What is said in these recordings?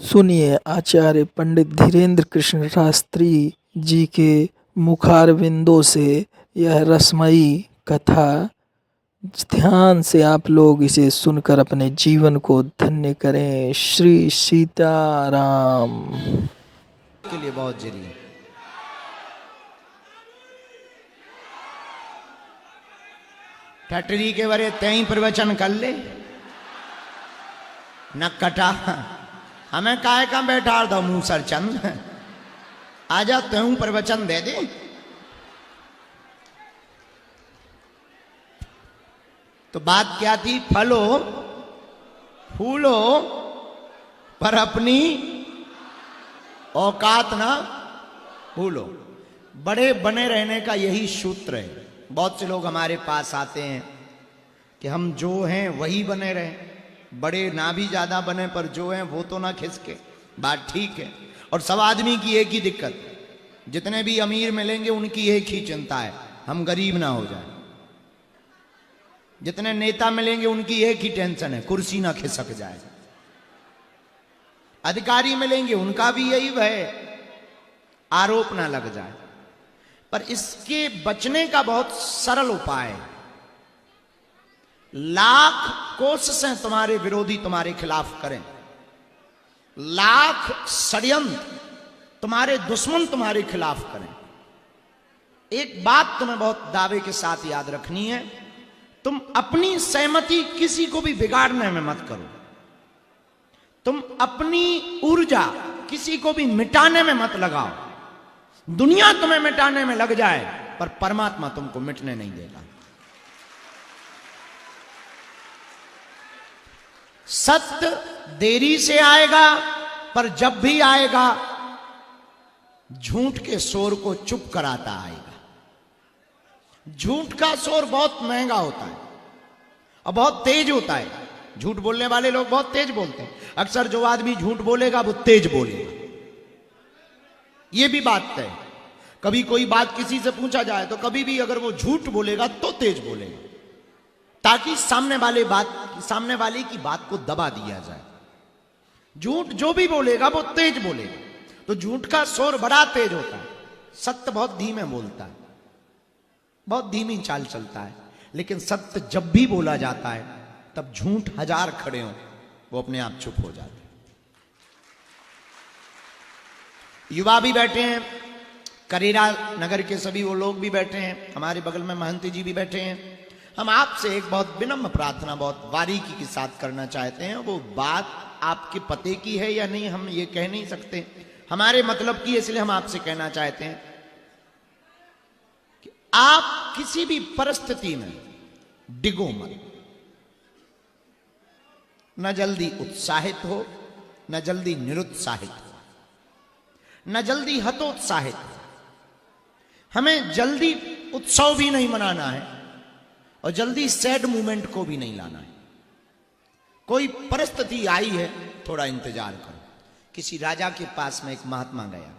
सुनिए आचार्य पंडित धीरेन्द्र कृष्ण शास्त्री जी के मुखारविंदों से यह रसमयी कथा। ध्यान से आप लोग इसे सुनकर अपने जीवन को धन्य करें। श्री सीताराम। के लिए बहुत जरूरी। ठटरी के बारे तई प्रवचन कर ले न कटा हमें काय का बैठा दो मुंह सर चंद आजा त्यों प्रवचन दे दे। तो बात क्या थी? फलो फूलो पर अपनी औकात ना भूलो। बड़े बने रहने का यही सूत्र है। बहुत से लोग हमारे पास आते हैं कि हम जो हैं वही बने रहें, बड़े ना भी ज्यादा बने पर जो हैं वो तो ना खिसके। बात ठीक है। और सब आदमी की एक ही दिक्कत, जितने भी अमीर मिलेंगे उनकी एक ही चिंता है, हम गरीब ना हो जाए। जितने नेता मिलेंगे उनकी एक ही टेंशन है, कुर्सी ना खिसक जाए। अधिकारी मिलेंगे उनका भी यही भय, आरोप ना लग जाए। पर इसके बचने का बहुत सरल उपाय है। लाख कोशिशें तुम्हारे विरोधी तुम्हारे खिलाफ करें, लाख षड्यंत्र तुम्हारे दुश्मन तुम्हारे खिलाफ करें, एक बात तुम्हें बहुत दावे के साथ याद रखनी है, तुम अपनी सहमति किसी को भी बिगाड़ने में मत करो। तुम अपनी ऊर्जा किसी को भी मिटाने में मत लगाओ। दुनिया तुम्हें मिटाने में लग जाए पर परमात्मा तुमको मिटने नहीं देगा। सत्य देरी से आएगा पर जब भी आएगा झूठ के शोर को चुप कराता आएगा। झूठ का शोर बहुत महंगा होता है और बहुत तेज होता है। झूठ बोलने वाले लोग बहुत तेज बोलते हैं। अक्सर जो आदमी झूठ बोलेगा वो तेज बोलेगा, ये भी बात है। कभी कोई बात किसी से पूछा जाए तो कभी भी अगर वो झूठ बोलेगा तो तेज बोलेगा, ताकि सामने वाले की बात को दबा दिया जाए। झूठ जो भी बोलेगा वो तेज बोलेगा, तो झूठ का शोर बड़ा तेज होता है। सत्य बहुत धीमे बोलता है, बहुत धीमी चाल चलता है। लेकिन सत्य जब भी बोला जाता है तब झूठ हजार खड़े हों वो अपने आप चुप हो जाते हैं। युवा भी बैठे हैं, करेरा नगर के सभी वो लोग भी बैठे हैं, हमारे बगल में महंत जी भी बैठे हैं। हम आपसे एक बहुत विनम्र प्रार्थना बहुत बारीकी के साथ करना चाहते हैं। वो बात आपके पते की है या नहीं हम ये कह नहीं सकते, हमारे मतलब की, इसलिए हम आपसे कहना चाहते हैं कि आप किसी भी परिस्थिति में डिगो मत। न जल्दी उत्साहित हो, न जल्दी निरुत्साहित हो, न जल्दी हतोत्साहित हो। हमें जल्दी उत्सव भी नहीं मनाना है और जल्दी सैड मूवमेंट को भी नहीं लाना है। कोई परिस्थिति आई है, थोड़ा इंतजार करो। किसी राजा के पास में एक महात्मा गया,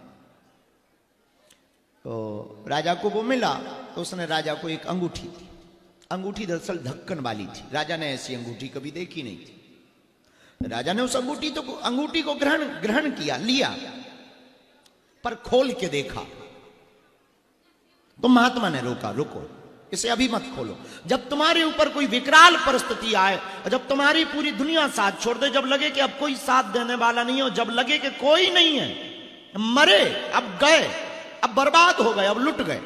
तो राजा को वो मिला, तो उसने राजा को एक अंगूठी दी। अंगूठी दरअसल ढक्कन वाली थी। राजा ने ऐसी अंगूठी कभी देखी नहीं थी। राजा ने उस अंगूठी को ग्रहण किया, लिया, पर खोल के देखा तो महात्मा ने रोका, रुको, इसे अभी मत खोलो। जब तुम्हारे ऊपर कोई विकराल परिस्थिति आए और जब तुम्हारी पूरी दुनिया साथ छोड़ दे, जब लगे कि अब कोई साथ देने वाला नहीं है, जब लगे कि कोई नहीं है, मरे, अब गए, अब बर्बाद हो गए, अब लुट गए,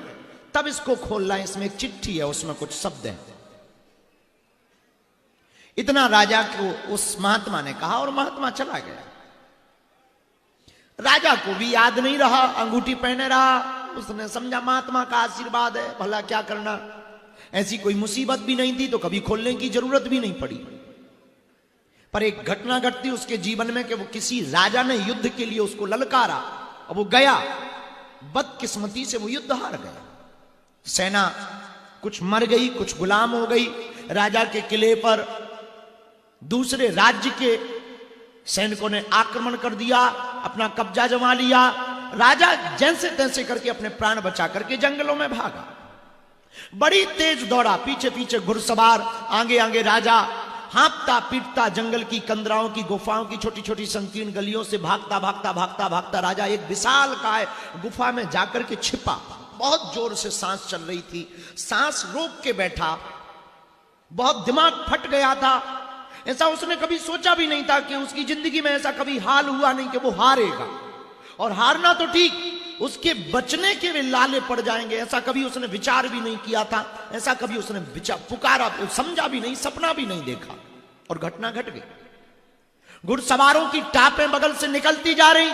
तब इसको खोलना है। इसमें एक चिट्ठी है, उसमें कुछ शब्द हैं। इतना राजा को उस महात्मा ने कहा और महात्मा चला गया। राजा को भी याद नहीं रहा, अंगूठी पहने रहा। उसने समझा महात्मा का आशीर्वाद है, भला क्या करना। ऐसी कोई मुसीबत भी नहीं थी तो कभी खोलने की जरूरत भी नहीं पड़ी। पर एक घटना घटती उसके जीवन में कि वो किसी राजा ने युद्ध के लिए उसको ललकारा और वो गया। बदकिस्मती से वो युद्ध हार गया। सेना कुछ मर गई, कुछ गुलाम हो गई। राजा के किले पर दूसरे राज्य के सैनिकों ने आक्रमण कर दिया, अपना कब्जा जमा लिया। राजा जैसे तैसे करके अपने प्राण बचा करके जंगलों में भागा। बड़ी तेज दौड़ा, पीछे पीछे घुड़सवार, आगे आगे राजा। हाँपता पीटता जंगल की कंदराओं की गुफाओं की छोटी छोटी संकीर्ण गलियों से भागता भागता भागता भागता राजा एक विशाल काय गुफा में जाकर के छिपा। बहुत जोर से सांस चल रही थी, सांस रोक के बैठा, बहुत दिमाग फट गया था। ऐसा उसने कभी सोचा भी नहीं था कि उसकी जिंदगी में ऐसा कभी हाल हुआ नहीं कि वो हारेगा, और हारना तो ठीक, उसके बचने के वे लाले पड़ जाएंगे, ऐसा कभी उसने विचार भी नहीं किया था, ऐसा कभी उसने विचार पुकारा समझा भी नहीं, सपना भी नहीं देखा। और घटना घट गई। घुड़सवारों की टापें बगल से निकलती जा रही,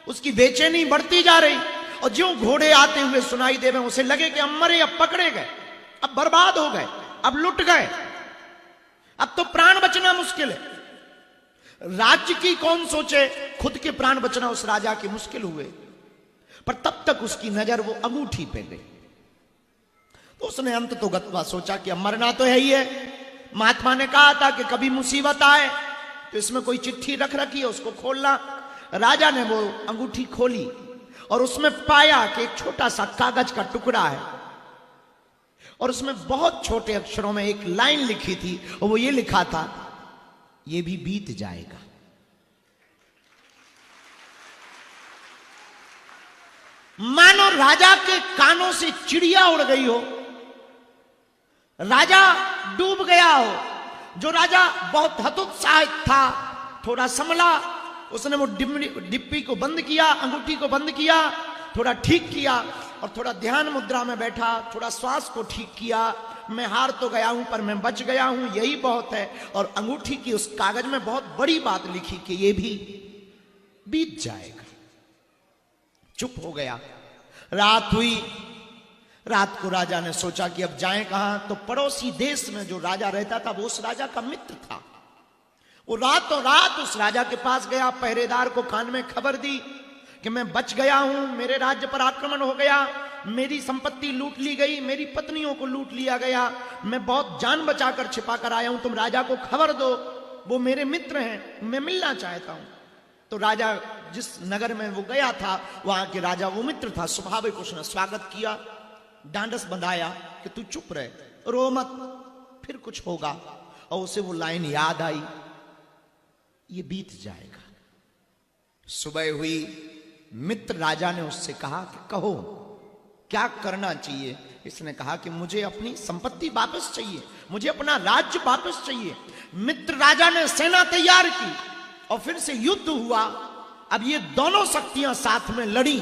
उसकी बेचैनी बढ़ती जा रही, और ज्यों घोड़े आते हुए सुनाई दे रहे उसे लगे कि अब मरे, अब पकड़े गए, अब बर्बाद हो गए, अब लुट गए, अब तो प्राण बचना मुश्किल है। राज्य की कौन सोचे, खुद के प्राण बचना उस राजा के मुश्किल हुए। पर तब तक उसकी नजर वो अंगूठी पे गई, तो उसने अंत तो गत्वा सोचा कि अब मरना तो है ही है। महात्मा ने कहा था कि कभी मुसीबत आए तो इसमें कोई चिट्ठी रख रखी है, उसको खोलना। राजा ने वो अंगूठी खोली और उसमें पाया कि एक छोटा सा कागज का टुकड़ा है, और उसमें बहुत छोटे अक्षरों में एक लाइन लिखी थी, और वो ये लिखा था, ये भी बीत जाएगा। मानो राजा के कानों से चिड़िया उड़ गई हो, राजा डूब गया हो। जो राजा बहुत हतोत्साहित था, थोड़ा संभला, उसने वो डिप्पी को बंद किया, अंगूठी को बंद किया, थोड़ा ठीक किया, और थोड़ा ध्यान मुद्रा में बैठा, थोड़ा श्वास को ठीक किया। मैं हार तो गया हूं पर मैं बच गया हूं, यही बहुत है। और अंगूठी की उस कागज में बहुत बड़ी बात लिखी कि ये भी बीत जाएगा। चुप हो गया। रात हुई। रात को राजा ने सोचा कि अब जाएं कहां, तो पड़ोसी देश में जो राजा रहता था वो उस राजा का मित्र था। वो रातों रात उस राजा के पास गया, पहरेदार को कान में खबर दी कि मैं बच गया हूं, मेरे राज्य पर आक्रमण हो गया, मेरी संपत्ति लूट ली गई, मेरी पत्नियों को लूट लिया गया, मैं बहुत जान बचाकर छिपा कर आया हूं, तुम राजा को खबर दो, वो मेरे मित्र हैं, मैं मिलना चाहता हूं। तो राजा जिस नगर में वो गया था, वहां के राजा वो मित्र था, स्वाभाविक उसने स्वागत किया, डांडस बंधाया कि तू चुप रहे, रो मत, फिर कुछ होगा। और उसे वो लाइन याद आई, ये बीत जाएगा। सुबह हुई, मित्र राजा ने उससे कहा कि कहो क्या करना चाहिए। इसने कहा कि मुझे अपनी संपत्ति वापस चाहिए, मुझे अपना राज्य वापस चाहिए। मित्र राजा ने सेना तैयार की और फिर से युद्ध हुआ। अब ये दोनों शक्तियां साथ में लड़ी।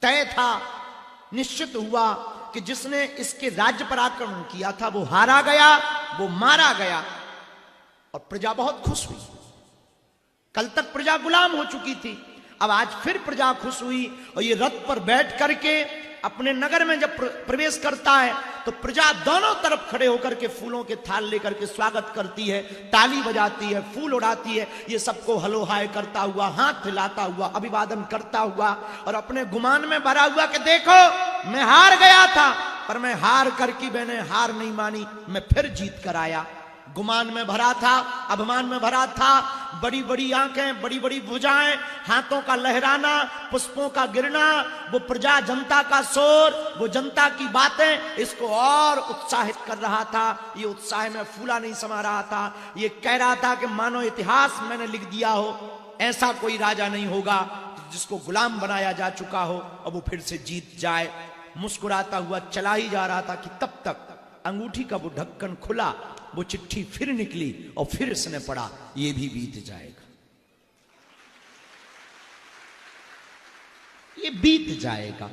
तय था, निश्चित हुआ कि जिसने इसके राज्य पर आक्रमण किया था वो हारा गया, वो मारा गया, और प्रजा बहुत खुश हुई। कल तक प्रजा गुलाम हो चुकी थी, अब आज फिर प्रजा खुश हुई। और ये रथ पर बैठ करके अपने नगर में जब प्रवेश करता है तो प्रजा दोनों तरफ खड़े होकर के फूलों के थाल लेकर के स्वागत करती है, ताली बजाती है, फूल उड़ाती है। ये सबको हलो हाय करता हुआ, हाथ हिलाता हुआ, अभिवादन करता हुआ, और अपने गुमान में भरा हुआ कि देखो मैं हार गया था, पर मैं हार करके मैंने हार नहीं मानी, मैं फिर जीत कर आया। गुमान में भरा था, अभिमान में भरा था, बड़ी बड़ी आंखें, बड़ी बड़ी भुजाएं, हाथों का लहराना, पुष्पों का गिरना, वो प्रजा जनता का शोर, वो जनता की बातें इसको और उत्साहित कर रहा था। ये उत्साह में फूला नहीं समा रहा था। ये कह रहा था कि मानो इतिहास मैंने लिख दिया हो, ऐसा कोई राजा नहीं होगा जिसको गुलाम बनाया जा चुका हो और वो फिर से जीत जाए। मुस्कुराता हुआ चला ही जा रहा था कि तब तक अंगूठी का वो ढक्कन खुला, वो चिट्ठी फिर निकली और फिर इसने पढ़ा, ये भी बीत जाएगा, ये बीत जाएगा।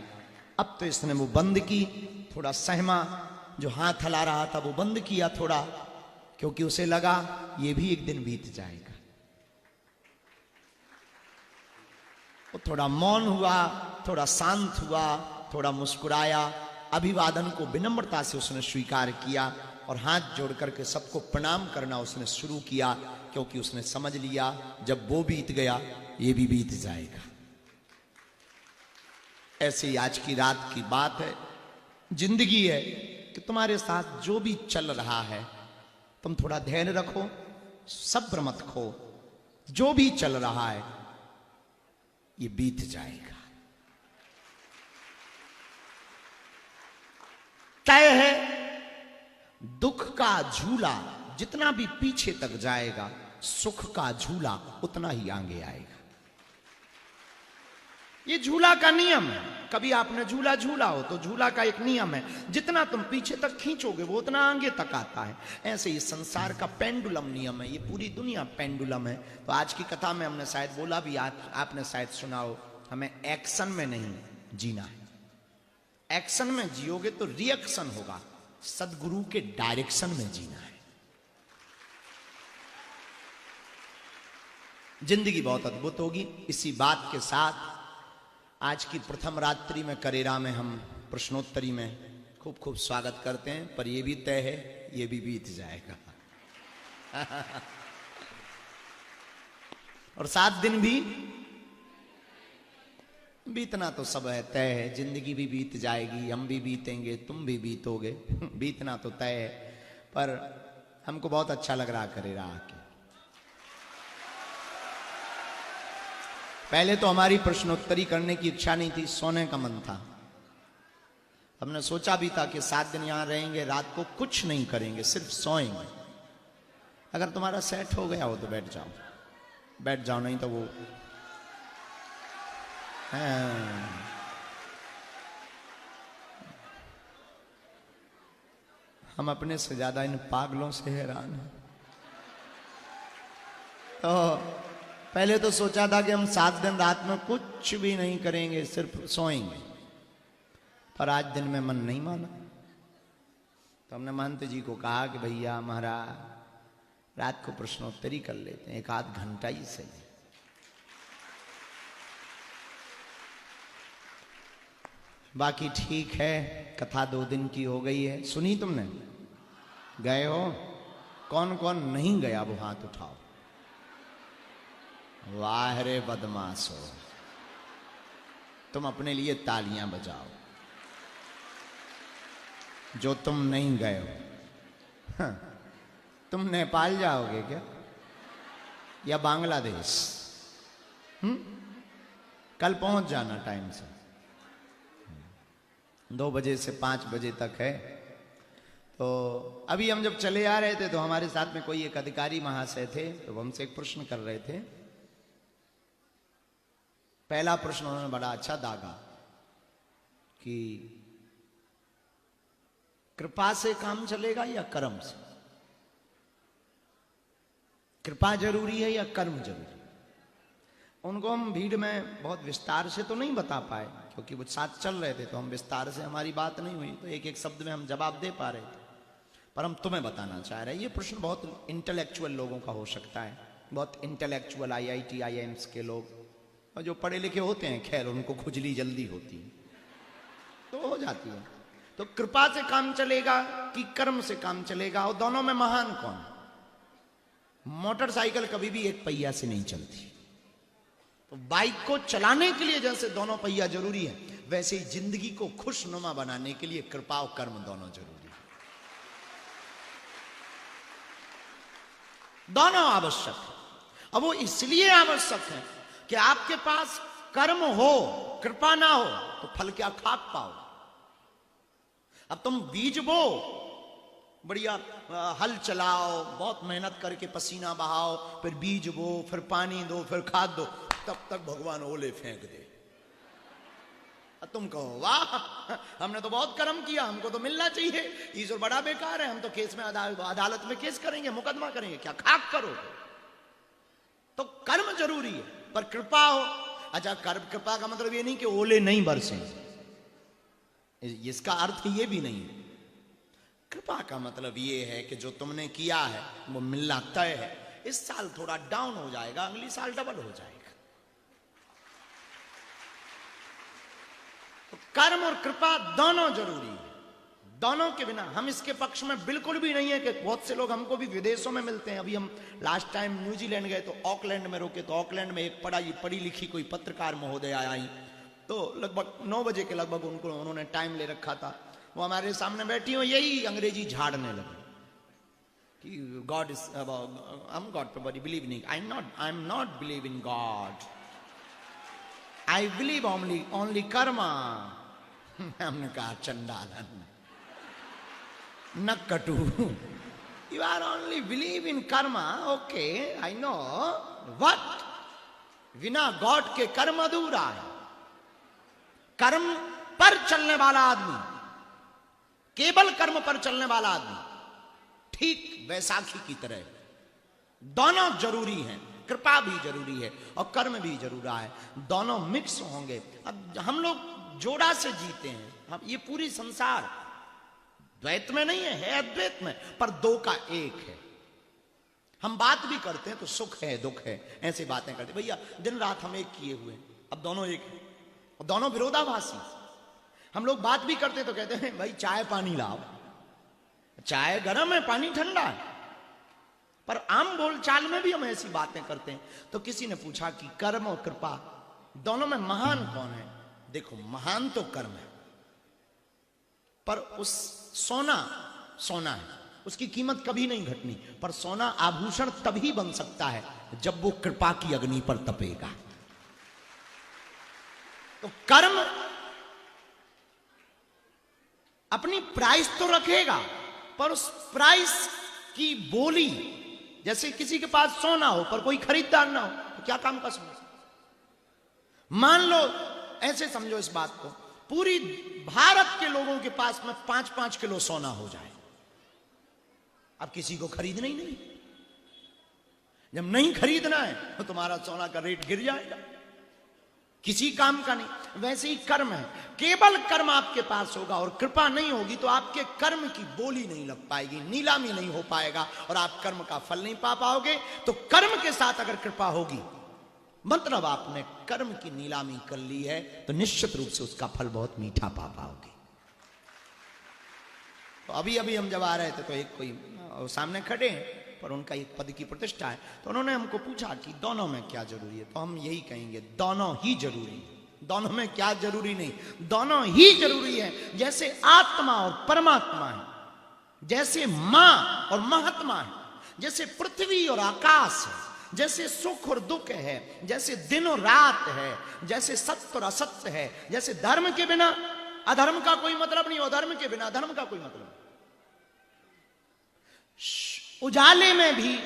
अब तो इसने वो बंद की, थोड़ा सहमा, जो हाथ हिला रहा था वो बंद किया थोड़ा, क्योंकि उसे लगा ये भी एक दिन बीत जाएगा। वो थोड़ा मौन हुआ, थोड़ा शांत हुआ, थोड़ा मुस्कुराया, अभिवादन को विनम्रता से उसने स्वीकार किया और हाथ जोड़ करके सबको प्रणाम करना उसने शुरू किया, क्योंकि उसने समझ लिया जब वो बीत गया ये भी बीत जाएगा। ऐसे ही आज की रात की बात है, जिंदगी है कि तुम्हारे साथ जो भी चल रहा है तुम थोड़ा धैर्य रखो, सब्र मत खो। जो भी चल रहा है ये बीत जाएगा। तय है दुख का झूला जितना भी पीछे तक जाएगा, सुख का झूला उतना ही आगे आएगा। ये झूला का नियम है। कभी आपने झूला झूला हो तो झूला का एक नियम है, जितना तुम पीछे तक खींचोगे वो उतना आगे तक आता है। ऐसे ही संसार का पेंडुलम नियम है, ये पूरी दुनिया पेंडुलम है। तो आज की कथा में हमने शायद बोला भी, आपने शायद सुना हो, हमें एक्शन में नहीं जीना है। एक्शन में जियोगे तो रिएक्शन होगा, सदगुरु के डायरेक्शन में जीना है। जिंदगी बहुत अद्भुत होगी। इसी बात के साथ आज की प्रथम रात्रि में करेरा में हम प्रश्नोत्तरी में खूब खूब स्वागत करते हैं। पर यह भी तय है, ये भी बीत जाएगा और 7 दिन भी बीतना तो सब है, तय है। जिंदगी भी बीत जाएगी, हम भी बीतेंगे, तुम भी बीतोगे बीतना तो तय है। पर हमको बहुत अच्छा लग रहा करेरा आके। पहले तो हमारी प्रश्नोत्तरी करने की इच्छा नहीं थी, सोने का मन था। हमने सोचा भी था कि 7 दिन यहां रहेंगे, रात को कुछ नहीं करेंगे, सिर्फ सोएंगे। अगर तुम्हारा सेट हो गया हो तो बैठ जाओ, बैठ जाओ, नहीं तो वो हम अपने से ज्यादा इन पागलों से हैरान हैं। तो पहले तो सोचा था कि हम 7 दिन रात में कुछ भी नहीं करेंगे, सिर्फ सोएंगे। पर आज दिन में मन नहीं माना, तो हमने महंत जी को कहा कि भैया महाराज रात को प्रश्नोत्तरी कर लेते हैं, 1 आध घंटा ही सही। बाकी ठीक है, कथा 2 दिन की हो गई है। सुनी तुमने? गए हो? कौन कौन नहीं गया वो हाथ उठाओ। वाह रे बदमाशो, तुम अपने लिए तालियां बजाओ जो तुम नहीं गए हो। तुम नेपाल जाओगे क्या या बांग्लादेश? कल पहुंच जाना टाइम से। 2 बजे से 5 बजे तक है। तो अभी हम जब चले आ रहे थे तो हमारे साथ में कोई एक अधिकारी महाशय थे, तो हमसे एक प्रश्न कर रहे थे। पहला प्रश्न उन्होंने बड़ा अच्छा दागा कि कृपा से काम चलेगा या कर्म से? कृपा जरूरी है या कर्म जरूरी? उनको हम भीड़ में बहुत विस्तार से तो नहीं बता पाए, क्योंकि वो साथ चल रहे थे, तो हम विस्तार से हमारी बात नहीं हुई, तो एक एक शब्द में हम जवाब दे पा रहे थे। पर हम तुम्हें बताना चाह रहे हैं, ये प्रश्न बहुत इंटेलेक्चुअल लोगों का हो सकता है, बहुत इंटेलेक्चुअल IIT IIMs के लोग और जो पढ़े लिखे होते हैं, खैर उनको खुजली जल्दी होती है तो हो जाती है। तो कृपा से काम चलेगा कि कर्म से काम चलेगा, और दोनों में महान कौन? मोटरसाइकिल कभी भी एक पहिया से नहीं चलती। तो बाइक को चलाने के लिए जैसे दोनों पहिया जरूरी है, वैसे ही जिंदगी को खुशनुमा बनाने के लिए कृपा और कर्म दोनों जरूरी है। दोनों आवश्यक है। अब वो इसलिए आवश्यक है कि आपके पास कर्म हो, कृपा ना हो तो फल क्या खाक पाओ। अब तुम बीज बो, बढ़िया हल चलाओ, बहुत मेहनत करके पसीना बहाओ, फिर बीज बो, फिर पानी दो, फिर खाद दो, तब तक भगवान ओले फेंक दे। तुम कहो वाह हमने तो बहुत कर्म किया, हमको तो मिलना चाहिए, ईश्वर बड़ा बेकार है, हम तो केस में अदालत में केस करेंगे, मुकदमा करेंगे। क्या खाक करोगे? तो कर्म जरूरी है, पर कृपा हो। अच्छा, कृपा का मतलब ये नहीं कि ओले नहीं बरसे, इसका अर्थ ये भी नहीं। कृपा का मतलब ये है कि जो तुमने किया है वो मिलना तय है। इस साल थोड़ा डाउन हो जाएगा, अगली साल डबल हो जाएगा। तो कर्म और कृपा दोनों जरूरी है। दोनों के बिना हम इसके पक्ष में बिल्कुल भी नहीं है कि बहुत से लोग हमको भी विदेशों में मिलते हैं। अभी हम लास्ट टाइम न्यूजीलैंड गए तो ऑकलैंड में रुके, तो ऑकलैंड में एक पढ़ी लिखी कोई पत्रकार महोदय आई, तो लगभग 9 बजे के लगभग उन्होंने टाइम ले रखा था। वो हमारे सामने बैठी हो, यही अंग्रेजी झाड़ने लगे कि God is I am God पर बिलीव नहीं, I am not believe in God, I believe only Karma. हमने कहा चंडालन न कटू, You are only believe in karma, okay, I know, but बिना गॉड के कर्म अधूरा है। कर्म पर चलने वाला आदमी, केवल कर्म पर चलने वाला आदमी ठीक वैसाखी की तरह, दोनों जरूरी हैं, कृपा भी जरूरी है और कर्म भी जरूरा है, दोनों मिक्स होंगे। अब हम लोग जोड़ा से जीते हैं, हम ये पूरी संसार द्वैत में नहीं है अद्वैत में, पर दो का एक है। हम बात भी करते हैं तो सुख है दुख है ऐसी बातें करते, भैया दिन रात हम एक किए हुए, अब दोनों एक है, दोनों विरोधाभासी। हम लोग बात भी करते तो कहते हैं भाई चाय पानी लाओ, चाय गर्म है पानी ठंडा है, पर आम बोलचाल में भी हम ऐसी बातें करते हैं। तो किसी ने पूछा कि कर्म और कृपा दोनों में महान कौन है? देखो महान तो कर्म है, पर उस सोना है, उसकी कीमत कभी नहीं घटनी, पर सोना आभूषण तभी बन सकता है जब वो कृपा की अग्नि पर तपेगा। तो कर्म अपनी प्राइस तो रखेगा, पर उस प्राइस की बोली, जैसे किसी के पास सोना हो पर कोई खरीददार ना हो तो क्या काम का सोना। मान लो ऐसे समझो इस बात को, पूरी भारत के लोगों के पास में 5-5 किलो सोना हो जाए, अब किसी को खरीदना ही नहीं। जब नहीं खरीदना है तो तुम्हारा सोना का रेट गिर जाएगा, किसी काम का नहीं। वैसे ही कर्म है, केवल कर्म आपके पास होगा और कृपा नहीं होगी तो आपके कर्म की बोली नहीं लग पाएगी, नीलामी नहीं हो पाएगा और आप कर्म का फल नहीं पा पाओगे। तो कर्म के साथ अगर कृपा होगी, मतलब आपने कर्म की नीलामी कर ली है, तो निश्चित रूप से उसका फल बहुत मीठा पा पाओगे। तो अभी हम जब आ रहे थे तो एक कोई सामने खड़े हैं, पर उनका एक पद की प्रतिष्ठा है, तो उन्होंने हमको पूछा कि दोनों में क्या जरूरी है। तो हम यही कहेंगे दोनों ही जरूरी है, दोनों में क्या जरूरी नहीं, दोनों ही जरूरी है। जैसे आत्मा और परमात्मा है, जैसे मां और महात्मा है, जैसे पृथ्वी और आकाश है, जैसे सुख और दुख है, जैसे दिन और रात है, जैसे सत्य और असत्य है, जैसे धर्म के बिना अधर्म का कोई मतलब नहीं, अधर्म के बिना धर्म का कोई मतलब नहीं। उजाले में भी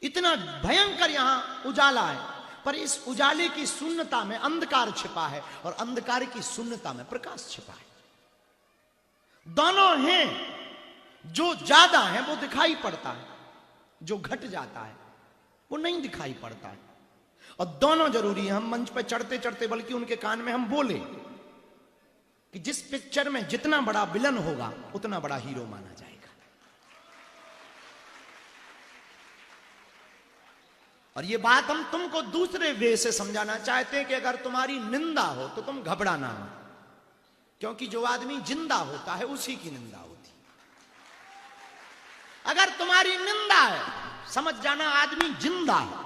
इतना भयंकर यहां उजाला है, पर इस उजाले की शून्यता में अंधकार छिपा है और अंधकार की शून्यता में प्रकाश छिपा है। दोनों हैं, जो ज्यादा है वो दिखाई पड़ता है, जो घट जाता है वो नहीं दिखाई पड़ता है, और दोनों जरूरी है। हम मंच पर चढ़ते चढ़ते बल्कि उनके कान में हम बोले कि जिस पिक्चर में जितना बड़ा विलन होगा उतना बड़ा हीरो माना जाएगा। और ये बात हम तुमको दूसरे वे से समझाना चाहते हैं कि अगर तुम्हारी निंदा हो तो तुम घबराना हो, क्योंकि जो आदमी जिंदा होता है उसी की निंदा होती। अगर तुम्हारी निंदा है, समझ जाना आदमी जिंदा है,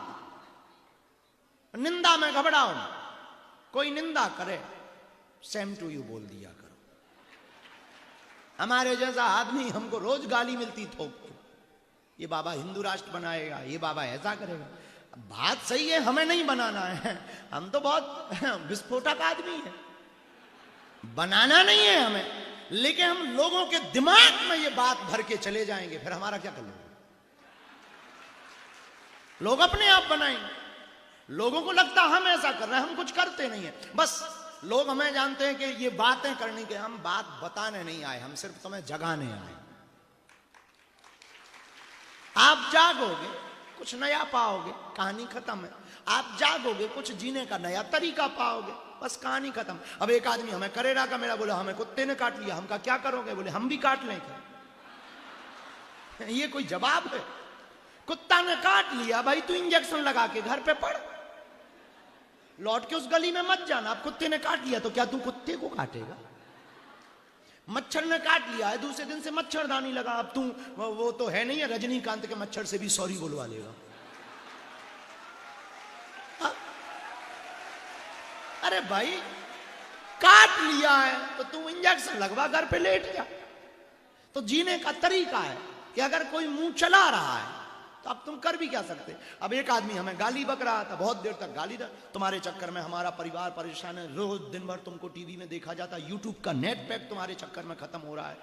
निंदा में घबराओ ना। कोई निंदा करे सेम टू यू बोल दिया करो। हमारे जैसा आदमी हमको रोज गाली मिलती थोक, ये बाबा हिंदू राष्ट्र बनाएगा, ये बाबा ऐसा करेगा। बात सही है, हमें नहीं बनाना है, हम तो बहुत विस्फोटक आदमी है, बनाना नहीं है हमें, लेकिन हम लोगों के दिमाग में ये बात भर के चले जाएंगे, फिर हमारा क्या कर लेंगे। लोग अपने आप बनाएंगे, लोगों को लगता हम ऐसा कर रहे हैं, हम कुछ करते नहीं है, बस लोग हमें जानते हैं कि ये बातें करने के, हम बात बताने नहीं आए, हम सिर्फ तुम्हें जगाने आए। आप जागोगे कुछ नया पाओगे, कहानी खत्म है। आप जागोगे कुछ जीने का नया तरीका पाओगे, बस कहानी खत्म। अब एक आदमी हमें करेरा का मेरा बोला हमें कुत्ते ने काट लिया, हम क्या करोगे? बोले हम भी काट लें क्या? ये कोई जवाब है? कुत्ता ने काट लिया भाई, तू इंजेक्शन लगा के घर पे पड़, लौट के उस गली में मत जाना। अब कुत्ते ने काट लिया तो क्या तू कुत्ते को काटेगा? मच्छर ने काट लिया है, दूसरे दिन से मच्छरदानी लगा, अब तू वो तो है नहीं है रजनीकांत के मच्छर से भी सॉरी बोलवा लेगा। अरे भाई काट लिया है तो तू इंजेक्शन लगवा, घर पे लेट जा। तो जीने का तरीका है कि अगर कोई मुंह चला रहा है तो अब तुम कर भी क्या सकते। अब एक आदमी हमें गाली बक रहा था, बहुत देर तक गाली था, तुम्हारे चक्कर में हमारा परिवार परेशान है, रोज दिन भर तुमको टीवी में देखा जाता, यूट्यूब का नेट पैक तुम्हारे चक्कर में खत्म हो रहा है।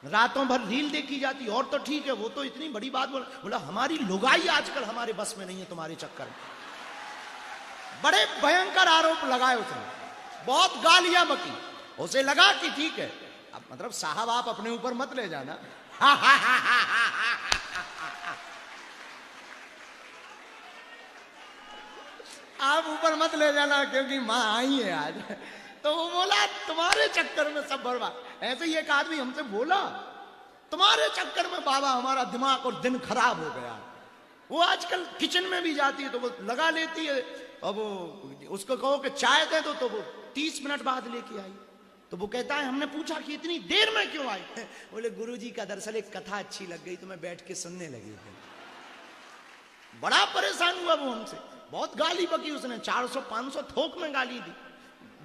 रातों भर रील देखी जाती और तो ठीक है, वो तो इतनी बड़ी बात बोला हमारी लुगाई आजकल हमारे बस में नहीं है तुम्हारे चक्कर में। बड़े भयंकर आरोप लगाए उसने, बहुत गालियां बकी। उसे लगा कि ठीक है, अब मतलब साहब आप अपने ऊपर मत ले जाना। आप ऊपर मत ले जाना क्योंकि मां आई है आज। तो वो बोला तुम्हारे चक्कर में सब बर्बाद। ऐसे ही एक आदमी हमसे बोला तुम्हारे चक्कर में बाबा हमारा दिमाग और दिन खराब हो गया। वो आजकल किचन में भी जाती है तो वो लगा लेती है, अब वो उसको कहो कि चाय दे दो तो वो 30 मिनट बाद लेके आई। तो वो कहता है हमने पूछा कि इतनी देर में क्यों आई? बोले गुरुजी का दरअसल एक कथा अच्छी लग गई तो मैं बैठ के सुनने लगी। बड़ा परेशान हुआ वो हमसे, बहुत गाली बकी उसने, 400-500 थोक में गाली दी।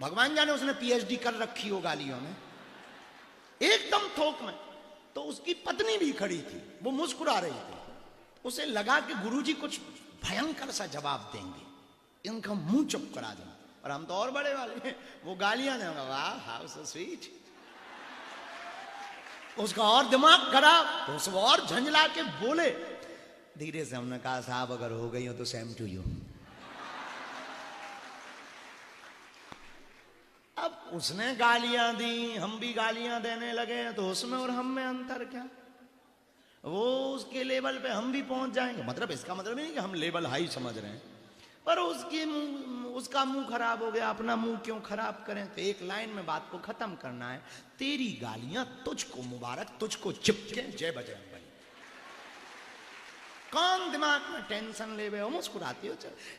भगवान जाने उसने पीएचडी कर रखी हो गालियों में, एकदम थोक में। तो उसकी पत्नी भी खड़ी थी, वो मुस्कुरा रही थी। उसे लगा कि गुरुजी कुछ भयंकर सा जवाब देंगे, इनका मुंह चुप करा देंगे। और हम तो और बड़े वाले, वो गालियां देंगे, वाह हाउ सो स्वीट। उसका और दिमाग खराब, तो उसको और झंझला के बोले। धीरे से हमने कहा साहब अगर हो गई हो तो सेम टू यू। अब उसने गालियां दी, हम भी गालियां देने लगे, तो उसमें और हम में अंतर क्या? वो उसके लेवल पे हम भी पहुंच जाएंगे, मतलब इसका मतलब नहीं कि हम लेवल हाई समझ रहे हैं, पर उसका मुंह खराब हो गया, अपना मुंह क्यों खराब करें? तो एक लाइन में बात को खत्म करना है, तेरी गालियां तुझको मुबारक, तुझको चिपके, जय बजरंग बली। कौन दिमाग में टेंशन ले हो, मुस्कुराती हो।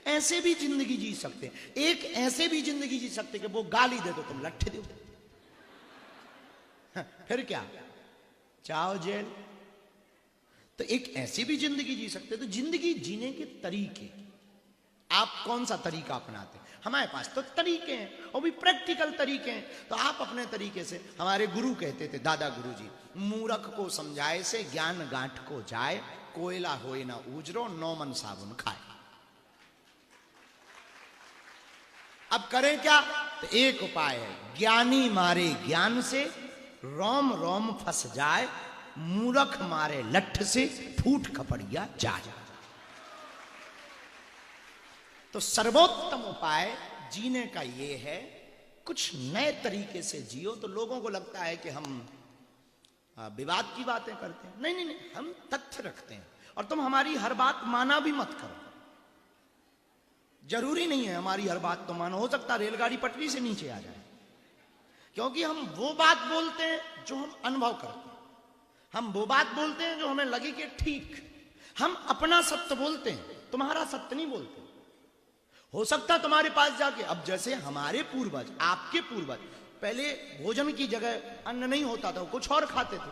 ऐसे भी जिंदगी जी सकते हैं, एक ऐसे भी जिंदगी जी सकते कि वो गाली दे दो तुम लट्ठे दो, फिर क्या चाहो जेल। तो एक ऐसी भी जिंदगी जी सकते। तो जिंदगी जीने के तरीके, आप कौन सा तरीका अपनाते हैं? हमारे पास तो तरीके हैं, और भी प्रैक्टिकल तरीके हैं। तो आप अपने तरीके से, हमारे गुरु कहते थे, दादा गुरु जी, मूर्ख को समझाए से ज्ञान गांठ को जाए, कोयला होए ना उजरो, 9 मन साबुन खाए। अब करें क्या? तो एक उपाय है, ज्ञानी मारे ज्ञान से रोम रोम फंस जाए, मूर्ख मारे लठ से फूट खपड़िया जाए। तो सर्वोत्तम उपाय जीने का ये है, कुछ नए तरीके से जियो। तो लोगों को लगता है कि हम विवाद की बातें करते हैं। नहीं नहीं नहीं, हम तथ्य रखते हैं। और तुम हमारी हर बात माना भी मत करो, जरूरी नहीं है हमारी हर बात तो मानो। हो सकता रेलगाड़ी पटरी से नीचे आ जाए, क्योंकि हम वो बात बोलते हैं जो हम अनुभव करते हैं, हम वो बात बोलते हैं जो हमें लगे कि ठीक। हम अपना सत्य बोलते हैं, तुम्हारा सत्य नहीं बोलते। हो सकता तुम्हारे पास जाके, अब जैसे हमारे पूर्वज, आपके पूर्वज, पहले भोजन की जगह अन्न नहीं होता था, कुछ और खाते थे।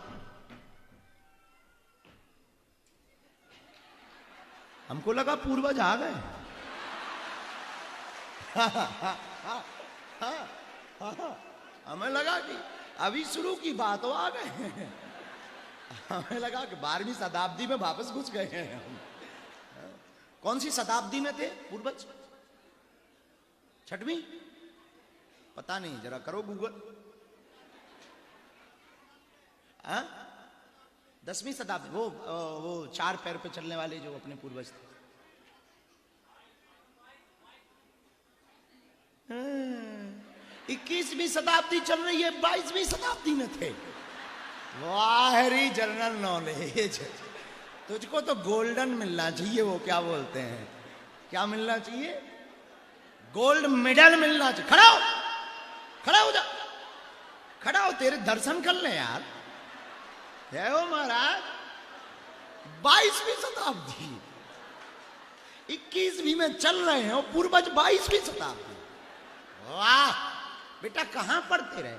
हमको लगा पूर्वज आ गए। हमें लगा कि अभी शुरू की बात हो, आ गए। हमें लगा कि 12वीं शताब्दी में वापस घुस गए हैं हम। कौन सी शताब्दी में थे पूर्वज? 6वीं? पता नहीं, जरा करो गूगल। 10वीं शताब्दी, वो 4 पैर पे चलने वाले जो अपने पूर्वज थे। 21वीं शताब्दी चल रही है, 22वीं शताब्दी में थे। वाहरी जनरल नॉलेज। तुझको तो गोल्डन मिलना चाहिए, वो क्या बोलते हैं, क्या मिलना चाहिए? गोल्ड मेडल मिलना चाहिए। खड़ा हो, खड़ा हो जा, खड़ा हो, तेरे दर्शन कर ले यार। जय हो महाराज। 22वीं शताब्दी, 21वीं में चल रहे हैं, और पूर्वज 22वीं शताब्दी। वाह बेटा, कहां पढ़ते रहे?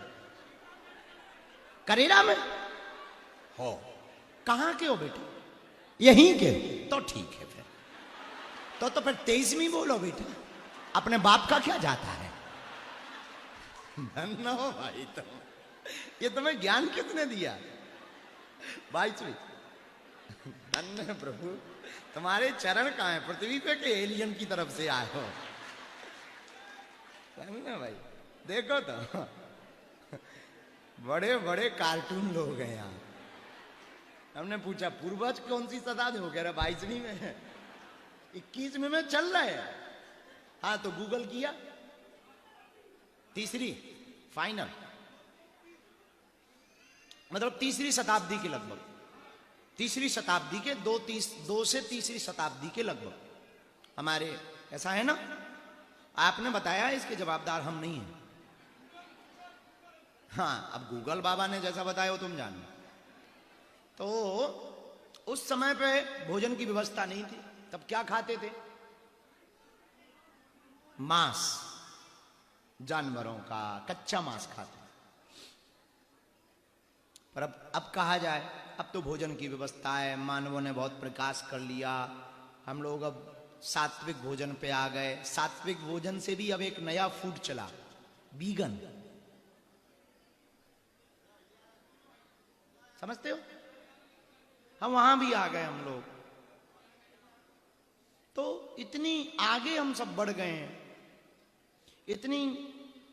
करेरा में हो? कहां के हो बेटा? यहीं के? तो ठीक है फिर, तो फिर 23वीं बोलो बेटा। अपने बाप का क्या जाता है? धन्य हो भाई तुम, ये तुम्हें ज्ञान किसने दिया? 22वीं। धन्य प्रभु, तुम्हारे चरण कहां है? पृथ्वी पे के एलियन की तरफ से आए हो? धन्य भाई। देखो तो बड़े बड़े कार्टून लोग हैं यहाँ। हमने पूछा पूर्वज कौन सी शताब्दी? वो कह रहा 22वीं में, 21वीं में चल रहा है। हाँ तो गूगल किया, तीसरी फाइनल, मतलब तीसरी शताब्दी के लगभग, तीसरी शताब्दी के 2 से तीसरी शताब्दी के लगभग हमारे, ऐसा है ना? आपने बताया, इसके जवाबदार हम नहीं हैं। हाँ, अब गूगल बाबा ने जैसा बताया वो तुम जानो। तो उस समय पे भोजन की व्यवस्था नहीं थी, तब क्या खाते थे? मांस, जानवरों का कच्चा मांस खाते। पर अब कहा जाए, अब तो भोजन की व्यवस्था है, मानवों ने बहुत प्रकाश कर लिया, हम लोग अब सात्विक भोजन पे आ गए। सात्विक भोजन से भी अब एक नया फूड चला, वीगन, समझते हो? हम वहां भी आ गए हम लोग। तो इतनी आगे हम सब बढ़ गए हैं, इतनी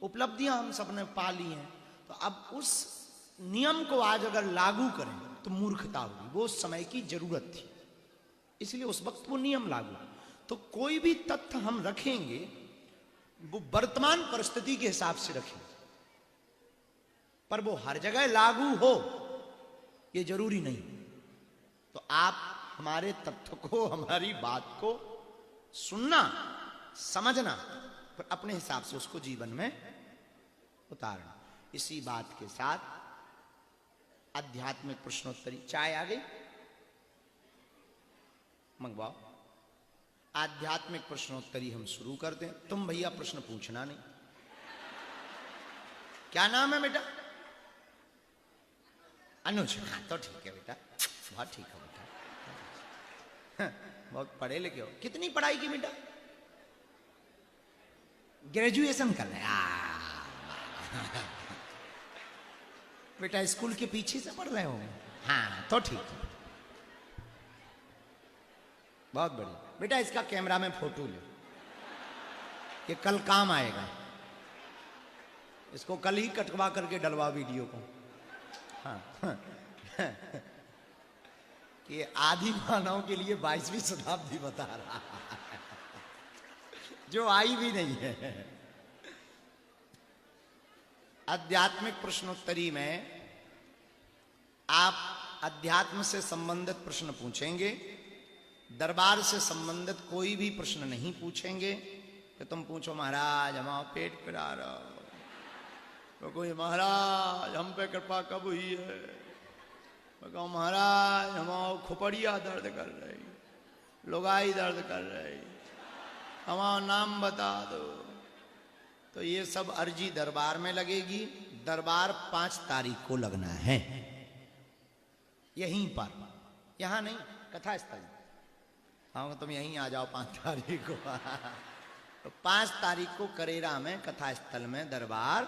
उपलब्धियां हम सब ने पा ली हैं। तो अब उस नियम को आज अगर लागू करें तो मूर्खता होगी। वो उस समय की जरूरत थी, इसलिए उस वक्त वो नियम लागू। तो कोई भी तथ्य हम रखेंगे वो वर्तमान परिस्थिति के हिसाब से रखेंगे, पर वो हर जगह लागू हो ये जरूरी नहीं। तो आप हमारे तथ्य को, हमारी बात को सुनना, समझना, पर अपने हिसाब से उसको जीवन में उतारना। इसी बात के साथ आध्यात्मिक प्रश्नोत्तरी, चाय आ गई, मंगवाओ। आध्यात्मिक प्रश्नोत्तरी हम शुरू करते हैं। तुम भैया प्रश्न पूछना नहीं। क्या नाम है बेटा? अनुज। हाँ तो ठीक है बेटा, बहुत ठीक है बेटा, बहुत पढ़े लिखे हो। कितनी पढ़ाई की बेटा? ग्रेजुएशन कर रहे हैं। बेटा स्कूल के पीछे से पढ़ रहे हो? हाँ तो ठीक है, बहुत बढ़िया। बेटा इसका कैमरा में फोटो लो, ये कल काम आएगा। इसको कल ही कटवा करके डलवा वीडियो को। हाँ कि आदि मानव के लिए 22वीं शताब्दी बता रहा है, जो आई भी नहीं है। आध्यात्मिक प्रश्नोत्तरी में आप अध्यात्म से संबंधित प्रश्न पूछेंगे, दरबार से संबंधित कोई भी प्रश्न नहीं पूछेंगे। कि तुम पूछो महाराज हमारा पेट पिरा रहा, तो कोई महाराज हम पे कृपा कब हुई है, तो कहो महाराज हमारा खोपड़िया दर्द कर रही, लुगाई दर्द कर रही, हमारा नाम बता दो। तो ये सब अर्जी दरबार में लगेगी। दरबार 5 तारीख को लगना है, यहीं पर, यहां नहीं, कथा स्थल। हाँ तुम यहीं आ जाओ 5 तारीख को। तो 5 तारीख को करेरा में कथा स्थल में दरबार